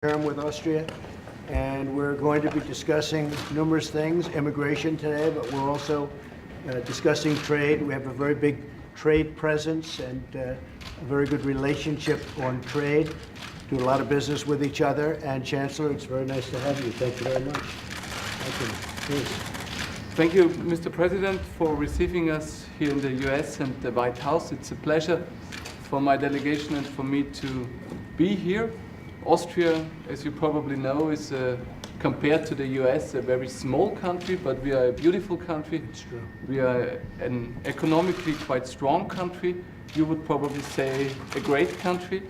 term with Austria, and we're going to be discussing numerous things, immigration today, but we're also discussing trade. We have a very big trade presence and a very good relationship on trade. Do a lot of business with each other. And Chancellor, it's very nice to have you. Thank you very much. Thank you. Please. Thank you, Mr. President, for receiving us here in the US and the White House. It's a pleasure for my delegation and for me to be here. Austria, as you probably know, is compared to the US a very small country, but we are a beautiful country. It's true. We are an economically quite strong country. You would probably say a great country.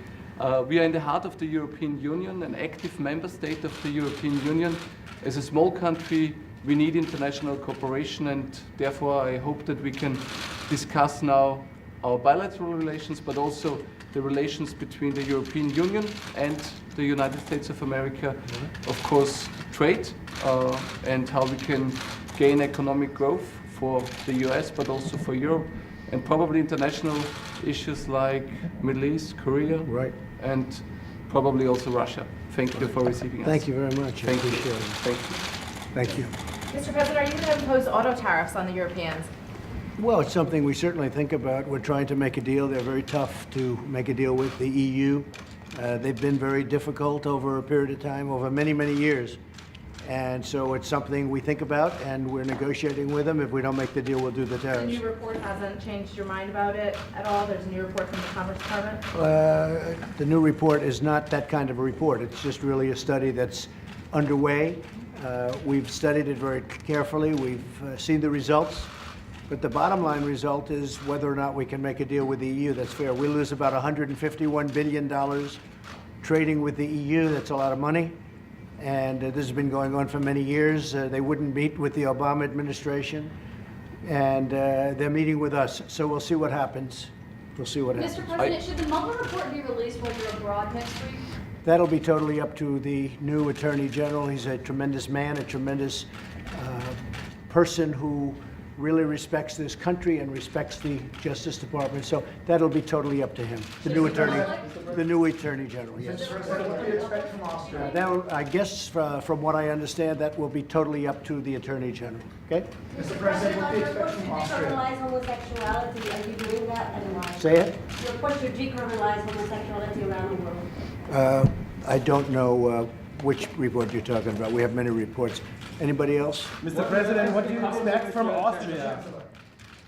We are in the heart of the European Union, an active member state of the European Union. As a small country, we need international cooperation, and therefore I hope that we can discuss now our bilateral relations, but also the relations between the European Union and the United States of America. Of course, trade and how we can gain economic growth for the US, but also for Europe, and probably international issues like Middle East, Korea, Right. and probably also Russia. Thank you for receiving us. Thank you very much. Thank you. Appreciate it. Thank you. Thank you. Mr. President, are you going to impose auto tariffs on the Europeans? Well, it's something we certainly think about. We're trying to make a deal. They're very tough to make a deal with the EU. They've been very difficult over a period of time, over many, many years. And so it's something we think about, and we're negotiating with them. If we don't make the deal, we'll do the The tariffs. new report hasn't changed your mind about it at all? There's a new report from the Commerce Department? The new report is not that kind of a report. It's just really a study that's underway. We've studied it very carefully. We've seen the results. But the bottom line result is whether or not we can make a deal with the EU that's fair. We lose about $151 billion trading with the EU. That's a lot of money. And this has been going on for many years. They wouldn't meet with the Obama administration. And they're meeting with us. So we'll see what happens. We'll see what happens. Mr. President, should the Mueller report be released while you're abroad next week? That'll be totally up to the new Attorney General. He's a tremendous man, a tremendous person who really respects this country and respects the Justice Department. So that'll be totally up to him. The new Attorney General. Yes. What do you expect from Austria? Now, I guess from what I understand, that will be totally up to the Attorney General. Okay. Mr. President, what do you expect from Decriminalize Austria? homosexuality. Are you doing that, and why? Say it. Your report should decriminalize homosexuality around the world. I don't know which report you're talking about. We have many reports. Anybody else? Mr. President, what do you expect from Austria?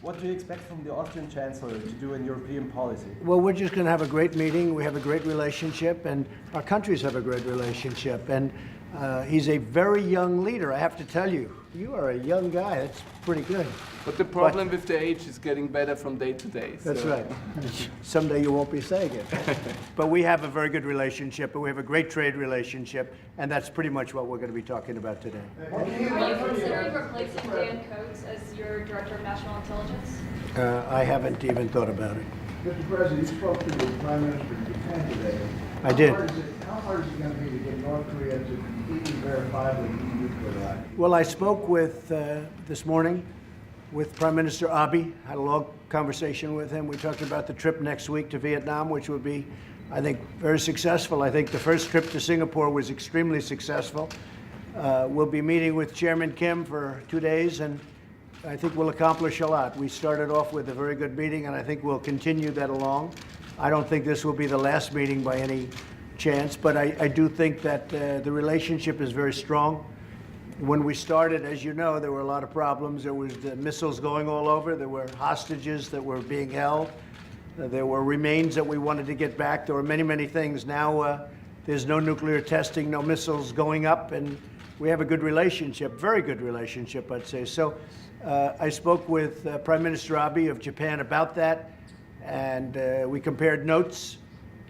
What do you expect from the Austrian Chancellor to do in European policy? Well, we're just going to have a great meeting. We have a great relationship, and our countries have a great relationship. And he's a very young leader, I have to tell you. You are a young guy. That's pretty good. But the problem with the age is getting better from day to day. That's so. right. Someday you won't be saying it. But we have a very good relationship, and we have a great trade relationship, and that's pretty much what we're going to be talking about today. Are you considering replacing Dan Kurz as your Director of National Intelligence? I haven't even thought about it. Mr. President, you spoke to the Prime Minister of Japan today. I did. How hard is it going to be to get North Korea to completely verifiably denuclearize? Well, I spoke with this morning with Prime Minister Abe. Had a long conversation with him. We talked about the trip next week to Vietnam, which would be, I think, very successful. I think the first trip to Singapore was extremely successful. We'll be meeting with Chairman Kim for 2 days, and I think we'll accomplish a lot. We started off with a very good meeting, and I think we'll continue that along. I don't think this will be the last meeting by any chance, but I do think that the relationship is very strong. When we started, as you know, there were a lot of problems. There was the missiles going all over. There were hostages that were being held. There were remains that we wanted to get back. There were many, many things. Now there's no nuclear testing, no missiles going up, and we have a good relationship, very good relationship, I'd say. So I spoke with Prime Minister Abe of Japan about that, and we compared notes,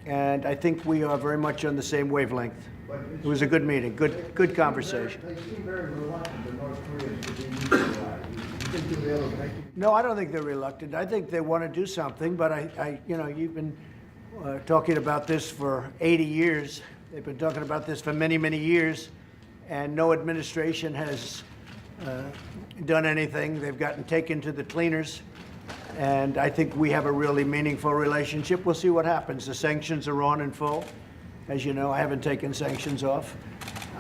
and I think we are very much on the same wavelength. It was a good meeting, good conversation. They seem very reluctant, the North Koreans, to denuclearize. You think you'll be able to make it? No, I don't think they're reluctant. I think they want to do something, but you've been talking about this for 80 years. They've been talking about this for many, many years, and no administration has done anything. They've gotten taken to the cleaners, and I think we have a really meaningful relationship. We'll see what happens. The sanctions are on in full, As you know, I haven't taken sanctions off.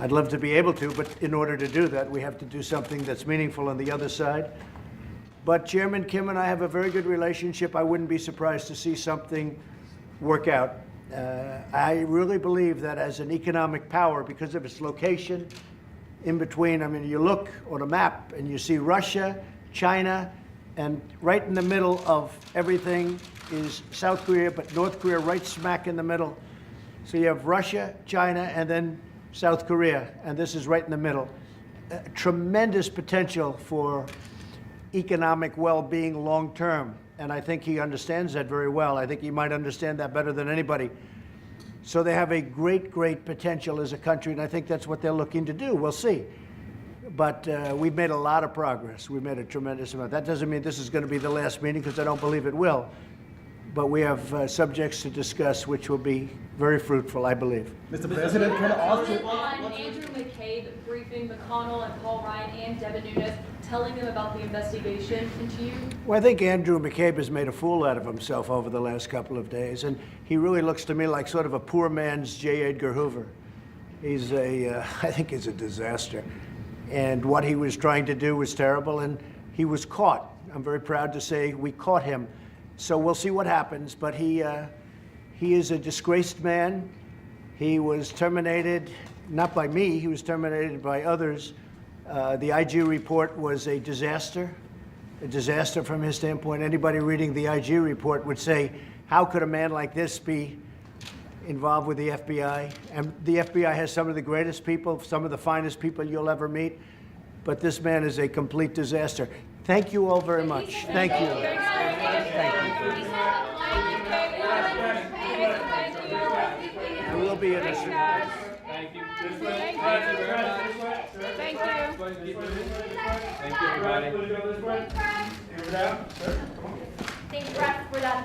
I'd love to be able to, but in order to do that, we have to do something that's meaningful on the other side. But Chairman Kim and I have a very good relationship. I wouldn't be surprised to see something work out. I really believe that as an economic power, because of its location in between, I mean, you look on a map and you see Russia, China, and right in the middle of everything is South Korea, but North Korea right smack in the middle. So you have Russia, China, and then South Korea, and this is right in the middle. Tremendous potential for economic well-being long-term, and I think he understands that very well. I think he might understand that better than anybody. So they have a great, great potential as a country, and I think that's what they're looking to do. We'll see. But we've made a lot of progress. We've made a tremendous amount. That doesn't mean this is going to be the last meeting, because I don't believe it will. But we have subjects to discuss which will be very fruitful, I believe. Mr. President, can Austria... On Andrew McCabe briefing McConnell and Paul Ryan and Devin Nunes, telling them about the investigation into you? Well, I think Andrew McCabe has made a fool out of himself over the last couple of days, and he really looks to me like sort of a poor man's J. Edgar Hoover. He's I think he's a disaster. And what he was trying to do was terrible, and he was caught. I'm very proud to say we caught him. So we'll see what happens, but he is a disgraced man. He was terminated, not by me, he was terminated by others. The IG report was a disaster from his standpoint. Anybody reading the IG report would say, how could a man like this be involved with the FBI? And the FBI has some of the greatest people, some of the finest people you'll ever meet, but this man is a complete disaster. Thank you all very much. Thank you. I will be in a... Thank you. Thank you very much. Thank you. Thank you, everybody. Thanks, Brett, for that.